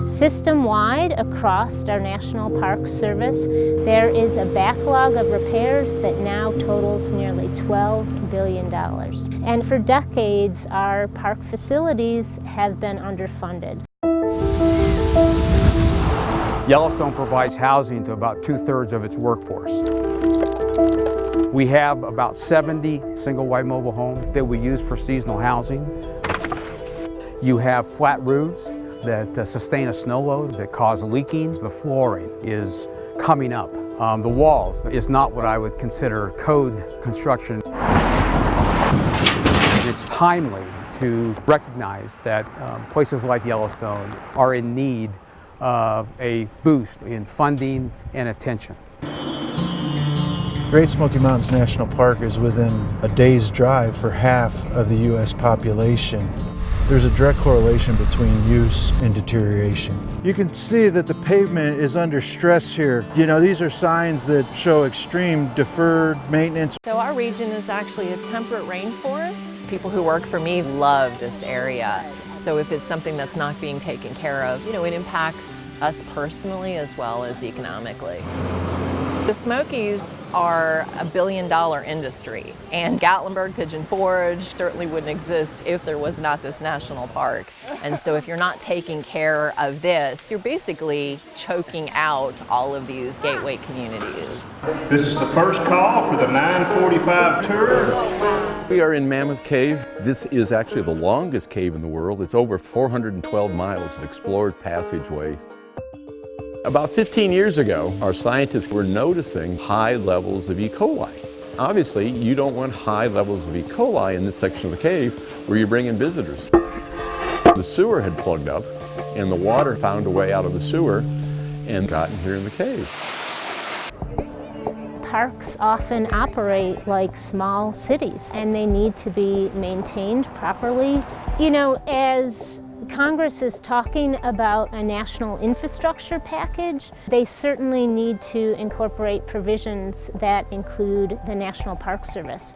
System-wide, across our National Park Service, there is a backlog of repairs that now totals nearly $12 billion. And for decades, our park facilities have been underfunded. Yellowstone provides housing to about 2/3 of its workforce. We have about 70 single-wide mobile homes that we use for seasonal housing. You have flat roofs that sustain a snow load that cause leaking. The flooring is coming up. The walls is not what I would consider code construction. It's timely to recognize that places like Yellowstone are in need of a boost in funding and attention. Great Smoky Mountains National Park is within a day's drive for half of the U.S. population. There's a direct correlation between use and deterioration. You can see that the pavement is under stress here. You know, these are signs that show extreme deferred maintenance. So our region is actually a temperate rainforest. People who work for me love this area. So if it's something that's not being taken care of, you know, it impacts us personally as well as economically. The Smokies are a billion-dollar industry, and Gatlinburg Pigeon Forge certainly wouldn't exist if there was not this national park. And so if you're not taking care of this, you're basically choking out all of these gateway communities. This is the first call for the 9:45 tour. We are in Mammoth Cave. This is actually the longest cave in the world. It's over 412 miles of explored passageway. About 15 years ago, our scientists were noticing high levels of E. coli. Obviously, you don't want high levels of E. coli in this section of the cave where you bring in visitors. The sewer had plugged up, and the water found a way out of the sewer and got in here in the cave. Parks often operate like small cities, and they need to be maintained properly. You know, as Congress is talking about a national infrastructure package, they certainly need to incorporate provisions that include the National Park Service.